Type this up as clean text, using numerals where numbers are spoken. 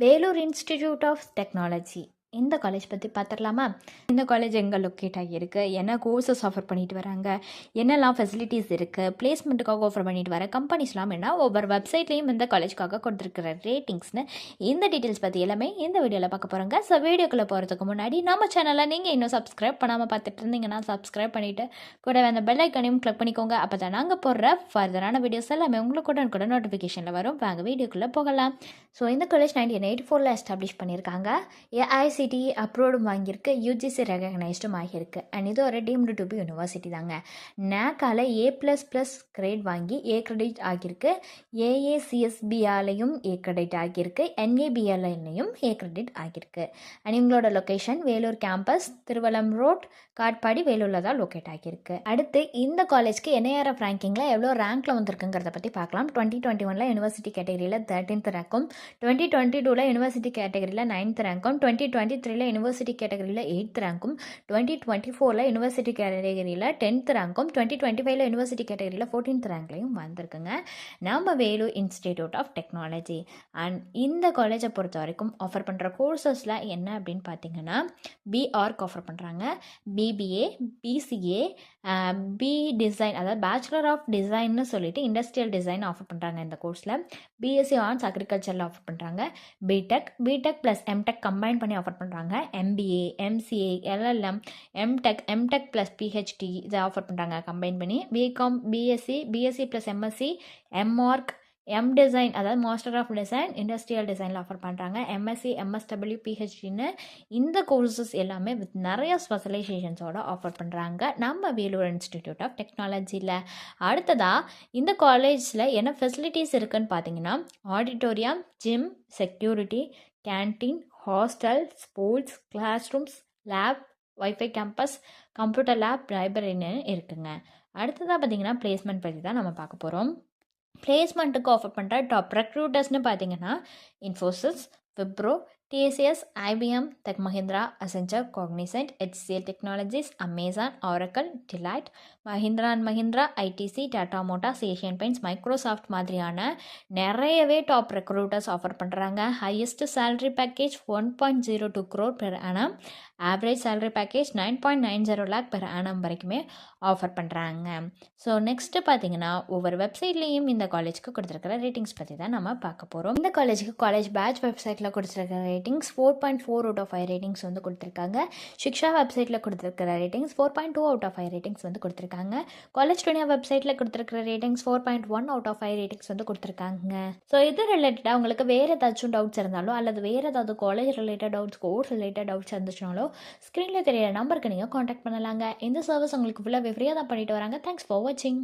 Vellore institute of technology இந்த college பற்றி பார்த்துடலாமா? இந்த காலேஜ் எங்கே லொக்கேட் ஆகியிருக்கு, என்ன கோர்சஸ் ஆஃபர் பண்ணிட்டு வராங்க, என்னெல்லாம் ஃபெசிலிட்டிஸ் இருக்குது, பிளேஸ்மெண்ட்டுக்காக ஆஃபர் பண்ணிட்டு வர கம்பெனிஸ்லாம் என்ன, ஒவ்வொரு வெப்சைட்லேயும் இந்த காலேஜ்க்காக கொடுத்துருக்கிற ரேட்டிங்ஸ்னு இந்த டீட்டெயில்ஸ் பற்றி எல்லாமே இந்த வீடியோவில் பார்க்க போகிறோங்க. ஸோ வீடியோக்குள்ளே போகிறதுக்கு முன்னாடி நம்ம சேனலை நீங்கள் இன்னும் சப்ஸ்கிரைப் பண்ணாமல் பார்த்துட்டு இருந்தீங்கன்னா சப்ஸ்கிரைப் பண்ணிவிட்டு கூடவே அந்த பெல் ஐக்கனையும் கிளிக் பண்ணிக்கோங்க. அப்போ தான் நாங்கள் போடுற ஃபர்தரான வீடியோஸ் எல்லாமே உங்களுக்கு கூட நோட்டிஃபிகேஷனில் வரும். வாங்க வீடியோக்குள்ளே போகலாம். ஸோ இந்த காலேஜ் 1984 எஸ்டாப்ளிஷ் பண்ணியிருக்காங்க. ஏஐசிடிஇ அப்ரூவ்டும் வாங்கியிருக்கு, யூஜிசி ரெகக்னைஸ்டும் ஆகியிருக்கு. அண்ட் இது ஒரு டீம்டு டு பி யூனிவர்சிட்டி தாங்க. நேக்கால A++ கிரேட் வாங்கி ஏ கிரெடிட் ஆகியிருக்கு. ஏஏசிஎஸ்பியாலையும் ஏ கிரெடிட் ஆகியிருக்கு. NABLலையும் ஏ கிரெடிட் ஆகியிருக்கு. அண்ட் இவங்களோட location Vellore campus, Thiruvallam road, Katpadi, வேலூரில் தான் லொக்கேட் ஆகியிருக்கு. அடுத்து இந்த காலேஜ்க்கு NIRF ரேங்கிங்கில் எவ்வளோ ரேங்க்கில் வந்திருக்குங்கிறத பற்றி பார்க்கலாம். 2021 யூனிவர்சிட்டி கேட்டகரியில் 13th ரேங்க்கும், 2022 யூனிவர்சிட்டி கேட்டகரியில் 9th ரேங்க்கும், 2023 யூனிவர்சிட்டி கேட்டகரியில் 8th ரேங்க்கும், 2024 யூனிவர்சிட்டி கேட்டகரியில் 10th ரேங்க்கும், 2025 யூனிவர்சிட்டி கேட்டகரியில் 14th ரேங்க்லையும் வந்திருக்குங்க. நம்ம Vellore institute of technology. And இந்த காலேஜை பொறுத்த வரைக்கும் ஆஃபர் பண்ணுற கோர்சஸில் என்ன அப்படின்னு பார்த்தீங்கன்னா, BArch ஆஃபர் பண்ணுறாங்க, BBA, BCA, பி டிசைன், அதாவது பேச்சுலர் ஆஃப் டிசைன்னு சொல்லிட்டு இண்டஸ்ட்ரியல் டிசைன் ஆஃபர் பண்ணுறாங்க இந்த கோர்ஸில். BSc ஆர்ட்ஸ் அக்ரிகல்ச்சரில் ஆஃபர் பண்ணுறாங்க. பிடெக் ப்ளஸ் எம்டெக் கம்பைன் பண்ணி ஆஃபர் பண்ணுறாங்க. MBA, MCA, LLM, MTech plus PhD இதை ஆஃபர் பண்ணுறாங்க கம்பைன் பண்ணி. BCom, BSc plus MSc, MArch, design, அதாவது மாஸ்டர் ஆஃப் டிசைன் இண்டஸ்ட்ரியல் டிசைனில் ஆஃபர் பண்ணுறாங்க. MSc, MSW, PhDன்னு இந்த கோர்சஸ் எல்லாமே வித் நிறைய ஸ்பெஷலைசேஷன்ஸோட ஆஃபர் பண்ணுறாங்க நம்ம வேலூர் இன்ஸ்டிடியூட் ஆஃப் டெக்னாலஜியில். அடுத்ததாக இந்த காலேஜில் என்ன ஃபெசிலிட்டிஸ் இருக்குதுன்னு பார்த்தீங்கன்னா, auditorium, gym, security, canteen, hostel, sports, class rooms, lab, wifi campus, computer lab, லைப்ரரின்னு இருக்குங்க. அடுத்ததாக பார்த்தீங்கன்னா பிளேஸ்மெண்ட் பற்றி தான் நம்ம பார்க்க போகிறோம். பிளேஸ்மெண்ட்டுக்கு ஆஃபர் பண்ணுற டாப் ரெக்ரூட்டர்ஸ்னு பார்த்தீங்கன்னா, Infosys, Wipro, TCS, IBM, tech Mahindra, Accenture, Cognizant, HCL technologies, Amazon, oracle, delight, Mahindra and Mahindra, ITC, Tata Motors, Asian paints, Microsoft மாதிரியான நிறையவே டாப் ரெக்ரூட்டர்ஸ் ஆஃபர் பண்ணுறாங்க. Highest salary package 1.02 crore per annum, average salary package 9.90 lakh per annum வரைக்குமே offer பண்ணுறாங்க. So next பார்த்தீங்கன்னா, ஒவ்வொரு வெப்சைட்லேயும் இந்த காலேஜுக்கு கொடுத்துருக்கிற ரேட்டிங்ஸ் பற்றி தான் நம்ம பார்க்க போகிறோம். இந்த காலேஜுக்கு காலேஜ் பேட்ச் வெப்சைட்டில் கொடுத்துருக்கிற ரேட்டிங்ஸ் 4.4 out of 5 ரேட்டிங்ஸ் வந்து கொடுத்துருக்காங்க. ஷிக்ஷா வெப்சைட்டில் கொடுத்துருக்கிற ரேட்டிங்ஸ் 4.2 out of 5 ரேட்டிங்ஸ் வந்து கொடுத்துருக்காங்க. காலேஜ் டுனியா வெப்சைட்டில் கொடுத்துருக்கிற ரேட்டிங்ஸ் 4.1 out of 5 ரேட்டிங்ஸ் வந்து கொடுத்துருக்காங்க. ஸோ இது ரிலேட்டடாக உங்களுக்கு வேறு ஏதாச்சும் டவுட்ஸ் இருந்தாலோ, அல்லது வேறு ஏதாவது college related doubts, course related doubts இருந்துச்சுனாலோ ஸ்க்ரீனில் தெரியிற நம்பருக்கு நீங்கள் காண்டாக்ட் பண்ணலாங்க. இந்த சர்வீஸ் உங்களுக்கு ஃபுல்லாக ஃப்ரீயாக தான் பண்ணிட்டு வராங்க. தேங்க்ஸ் ஃபார் வாட்சிங்.